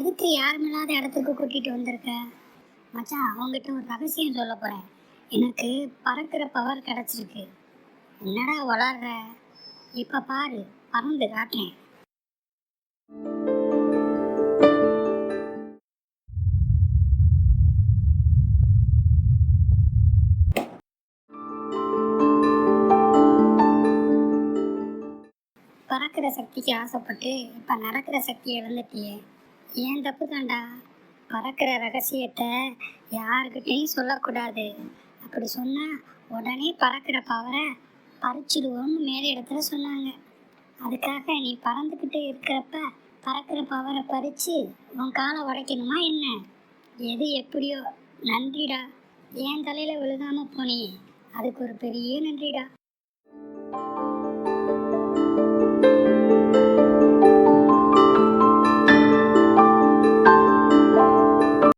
எதுக்கு யாருமில்லாத இடத்துக்கு கூட்டிகிட்டு வந்திருக்க? மச்சான், அவங்ககிட்ட ஒரு ரகசியம் சொல்ல போகிறேன். எனக்கு பறக்கிற பவர் கிடச்சிருக்கு. என்னடா வளர்ற? இப்போ பாரு, பறந்து காட்டுறேன். பறக்கிற சக்திக்கு ஆசைப்பட்டு இப்போ நடக்கிற சக்தியை இழந்துட்டியே. ஏன் தப்பு தாண்டா. பறக்கிற ரகசியத்தை யாருக்கிட்டையும் சொல்லக்கூடாது. அப்படி சொன்னால் உடனே பறக்கிற பவரை பறிச்சிடுவோன்னு மேலே இடத்துல சொன்னாங்க. அதுக்காக நீ பறந்துக்கிட்டு இருக்கிறப்ப பறக்கிற பவரை பறித்து உன் காலை உடைக்கணுமா என்ன? எது எப்படியோ, நன்றிடா. என் தலையில் விழுகாமல் போனியே, அதுக்கு ஒரு பெரிய நன்றிடா.